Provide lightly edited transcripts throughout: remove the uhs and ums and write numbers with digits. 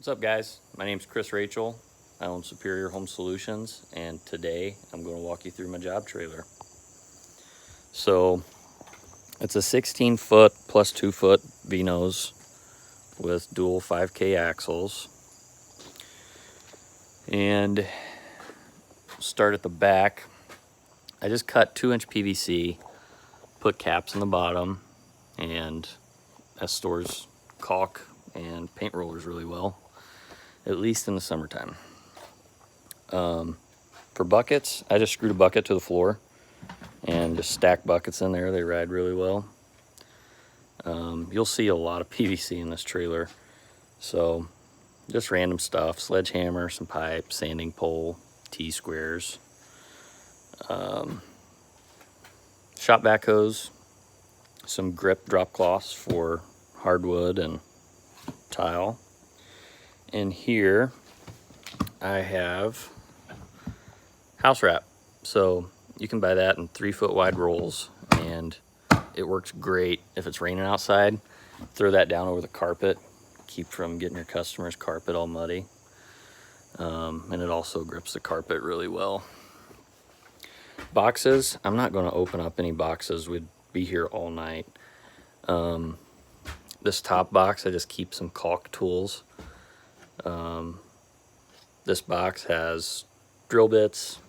What's up, guys? My name's Chris Rachel. I own Superior Home Solutions, and today I'm going to walk you through my job trailer. So it's a 16-foot plus 2-foot V-nose with dual 5K axles. And start at the back. I just cut 2-inch PVC, put caps in the bottom, and that stores caulk and paint rollers really well, at least in the summertime. For buckets, I just screwed a bucket to the floor and just stacked buckets in there. They ride really well. You'll see a lot of PVC in this trailer. So just random stuff: sledgehammer, some pipe, sanding pole, T-squares, shop backhoes, some grip drop cloths for hardwood and tile. In here I have house wrap. So you can buy that in 3-foot wide rolls, and it works great if it's raining outside. Throw that down over the carpet, keep from getting your customer's carpet all muddy. And it also grips the carpet really well. Boxes, I'm not going to open up any boxes. We'd be here all night. This top box, I just keep some caulk tools. This box has drill bits,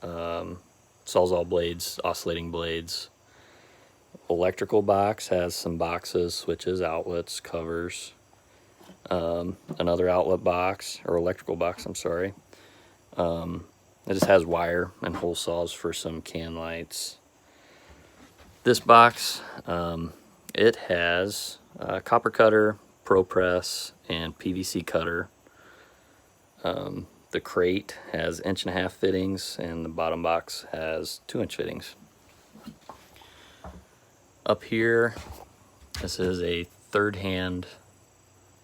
Sawzall blades, oscillating blades. Electrical box has some boxes, switches, outlets, covers. Another outlet box, or electrical box, I'm sorry. It just has wire and hole saws for some can lights. This box, it has a copper cutter, pro press, and PVC cutter. The crate has 1.5-inch fittings, and the bottom box has 2-inch fittings. Up here, this is a third-hand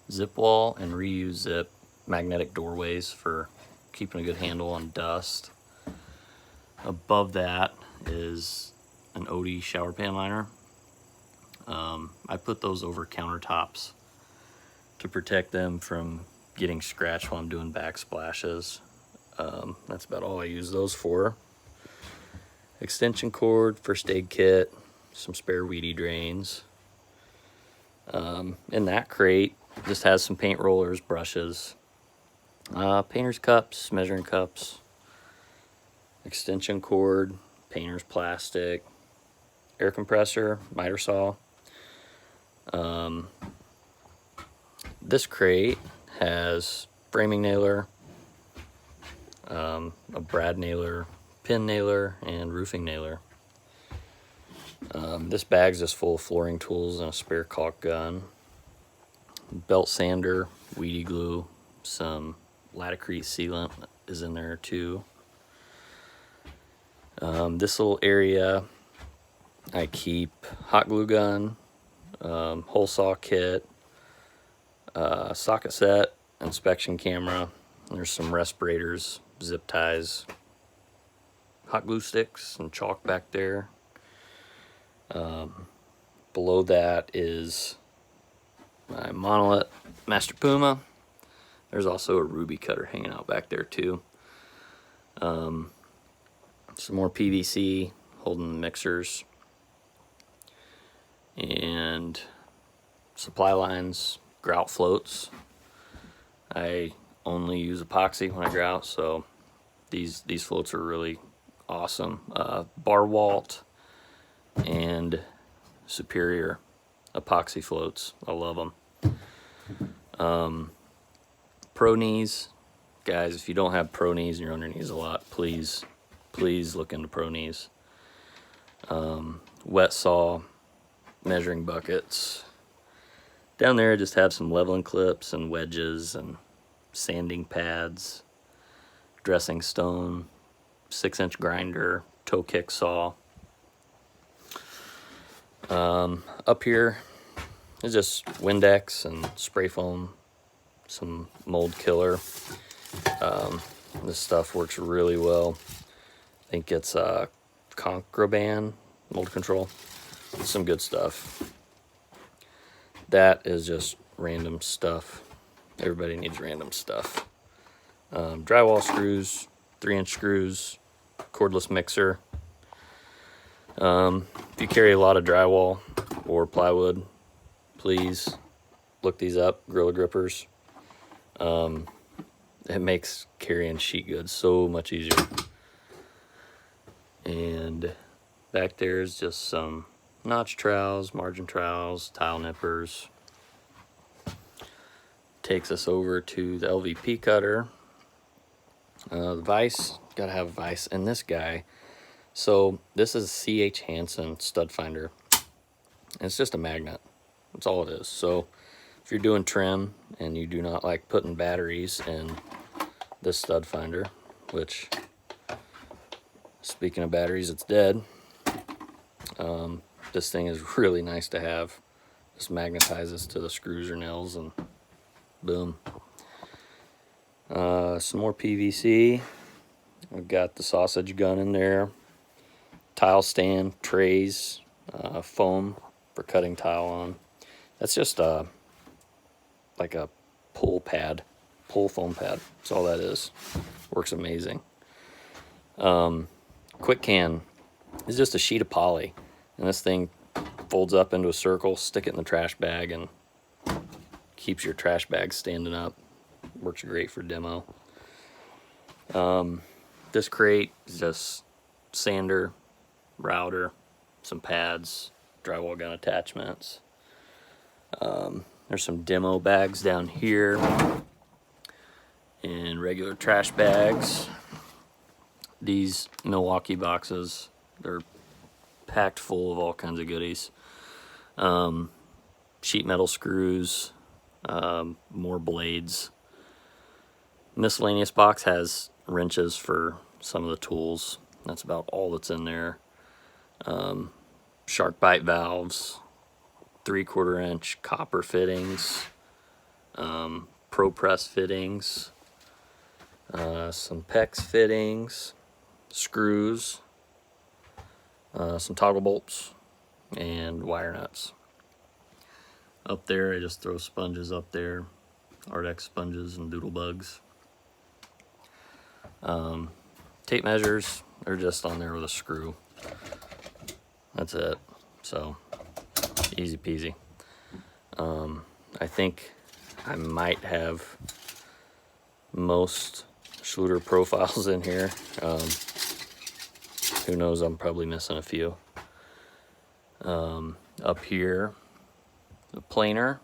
zip wall and reuse zip magnetic doorways for keeping a good handle on dust. Above that is an OD shower pan liner. I put those over countertops to protect them from getting scratched while I'm doing backsplashes. That's about all I use those for. Extension cord, first aid kit, some spare weedy drains. In that crate, just has some paint rollers, brushes, painter's cups, measuring cups, extension cord, painter's plastic, air compressor, miter saw. This crate has framing nailer, a brad nailer, pin nailer, and roofing nailer. This bag's just full of flooring tools and a spare caulk gun, belt sander, weedy glue, some Laticrete sealant is in there too. This little area I keep hot glue gun, hole saw kit, socket set, inspection camera. There's some respirators, zip ties, hot glue sticks, and chalk back there. Below that is my Monolith Master Puma. There's also a ruby cutter hanging out back there too. Some more PVC holding the mixers, and supply lines, grout floats. I only use epoxy when I grout, so these floats are really awesome. Bar Walt and Superior epoxy floats. I love them. Pro knees, guys. If you don't have pro knees and you're on your knees a lot, please look into pro knees. Wet saw, measuring buckets. Down there I just have some leveling clips and wedges and sanding pads, dressing stone, 6-inch grinder, toe kick saw. Up here is just Windex and spray foam, some mold killer. This stuff works really well. I think it's Concraban mold control. Some good stuff. That is just random stuff. Everybody needs random stuff. Drywall screws, 3-inch screws, cordless mixer. If you carry a lot of drywall or plywood, please look these up, Gorilla Grippers. It makes carrying sheet goods so much easier. And back there is just some notch trowels, margin trowels, tile nippers. Takes us over to the LVP cutter. The vise, gotta have a vise. And this guy, so this is C.H. Hansen stud finder. And it's just a magnet. That's all it is. So if you're doing trim and you do not like putting batteries in this stud finder, which, speaking of batteries, it's dead. This thing is really nice to have. Just magnetizes to the screws or nails and boom. Some more PVC. I've got the sausage gun in there. Tile stand, trays, foam for cutting tile on. That's just like a pull foam pad. That's all that is. Works amazing. Quick can is just a sheet of poly, and this thing folds up into a circle. Stick it in the trash bag and keeps your trash bag standing up. Works great for demo. This crate is just sander, router, some pads, drywall gun attachments. There's some demo bags down here and regular trash bags. These Milwaukee boxes, they're packed full of all kinds of goodies. Sheet metal screws, more blades. Miscellaneous box has wrenches for some of the tools. That's about all that's in there. Shark bite valves, 3/4 inch copper fittings, Pro Press fittings, some PEX fittings, screws, some toggle bolts, and wire nuts. Up there, I just throw sponges up there, Ardex sponges and doodle bugs. Tape measures are just on there with a screw. That's it. So easy peasy. I think I might have most Schluter profiles in here. Who knows, I'm probably missing a few. Up here, a planer,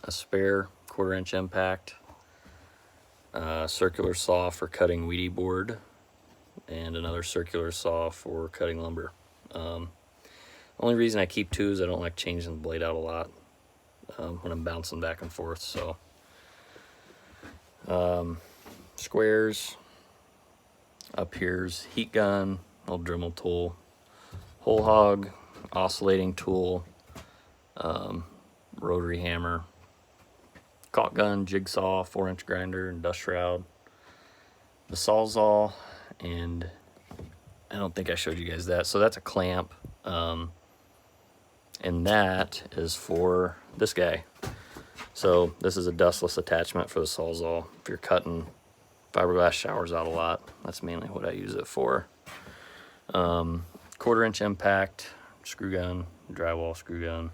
a spare 1/4 inch impact, circular saw for cutting weedy board, and another circular saw for cutting lumber. Only reason I keep 2 is I don't like changing the blade out a lot when I'm bouncing back and forth. So squares. Up here's heat gun, little Dremel tool, hole hog, oscillating tool, rotary hammer, caulk gun, jigsaw, 4-inch grinder, and dust shroud, the Sawzall, and I don't think I showed you guys that. So that's a clamp, and that is for this guy. So this is a dustless attachment for the Sawzall. If you're cutting fiberglass showers out a lot, that's mainly what I use it for. 1/4 inch impact, screw gun, drywall screw gun.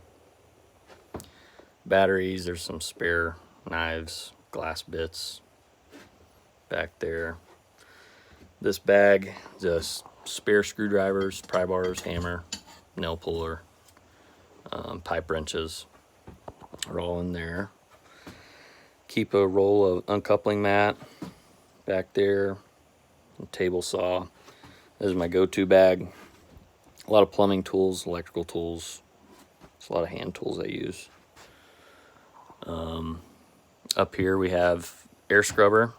Batteries, there's some spare knives, glass bits back there. This bag, just spare screwdrivers, pry bars, hammer, nail puller, pipe wrenches are all in there. Keep a roll of uncoupling mat back there, a table saw. This is my go-to bag. A lot of plumbing tools, electrical tools. It's a lot of hand tools I use. Up here we have air scrubber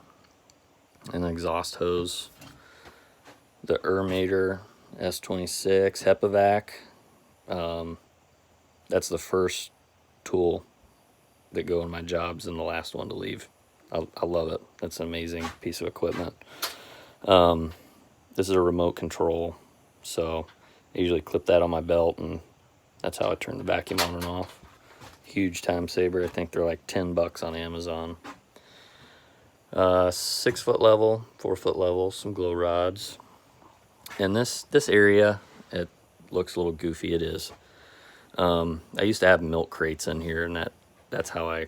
and an exhaust hose. The Ermator S26 HEPA-Vac. That's the first tool that go in my jobs and the last one to leave. I love it. That's an amazing piece of equipment. This is a remote control, so I usually clip that on my belt, and that's how I turn the vacuum on and off. huge time saver. I think they're like $10 on Amazon. 6 foot level, 4 foot level, some glow rods. And this area, it looks a little goofy. It is. I used to have milk crates in here, and that's how I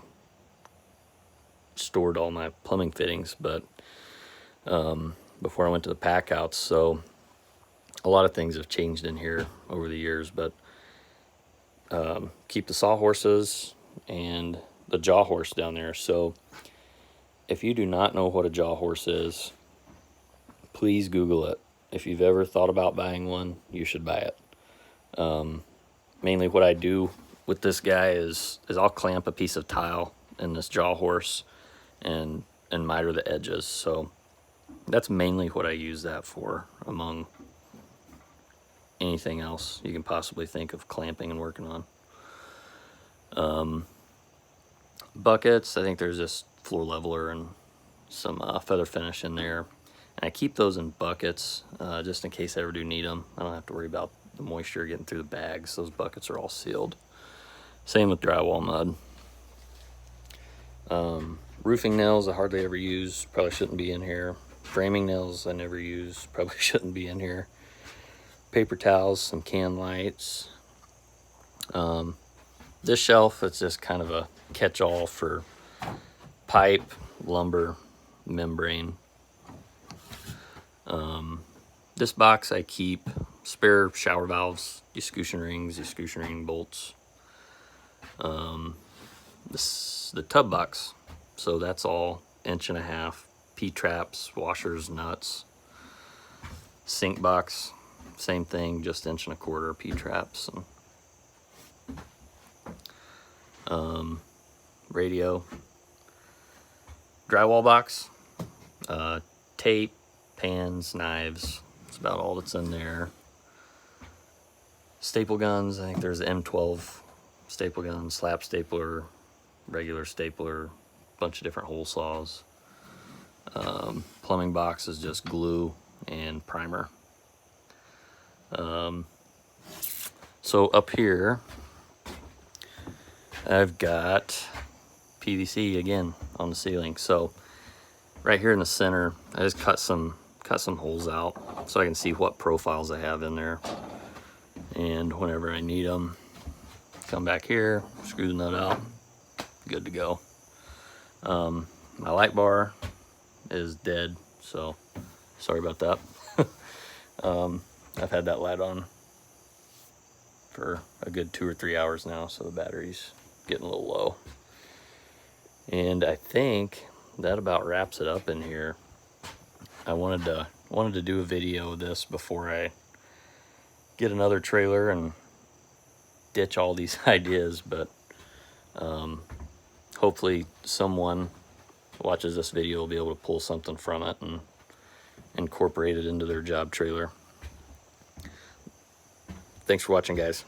stored all my plumbing fittings, but before I went to the pack outs, so a lot of things have changed in here over the years, but keep the sawhorses and the jaw horse down there. So if you do not know what a jaw horse is, please Google it. If you've ever thought about buying one, you should buy it. Mainly what I do with this guy is I'll clamp a piece of tile in this jaw horse and miter the edges. So that's mainly what I use that for, among anything else you can possibly think of clamping and working on. Buckets, I think there's this floor leveler and some feather finish in there. And I keep those in buckets just in case I ever do need them. I don't have to worry about the moisture getting through the bags. Those buckets are all sealed. Same with drywall mud. Roofing nails I hardly ever use, probably shouldn't be in here. Framing nails I never use, probably shouldn't be in here. Paper towels, some can lights. This shelf, it's just kind of a catch-all for pipe, lumber, membrane. This box I keep spare shower valves, escutcheon rings, escutcheon ring bolts. The tub box, so that's all 1.5 inch, P-traps, washers, nuts. Sink box, same thing, just 1.25 inch P-traps. And radio. Drywall box, tape, pans, knives. That's about all that's in there. Staple guns, I think there's an M12 staple gun, slap stapler, regular stapler, bunch of different hole saws. Plumbing box is just glue and primer. So up here, I've got PVC again on the ceiling. So right here in the center, I just cut some holes out so I can see what profiles I have in there. And whenever I need them, come back here, screw the nut out, good to go. My light bar is dead, so sorry about that. I've had that light on for a good 2 or 3 hours now, so the battery's getting a little low. And I think that about wraps it up in here. I wanted to do a video of this before I get another trailer and ditch all these ideas, but hopefully someone watches this video will be able to pull something from it and incorporate it into their job trailer. Thanks for watching, guys.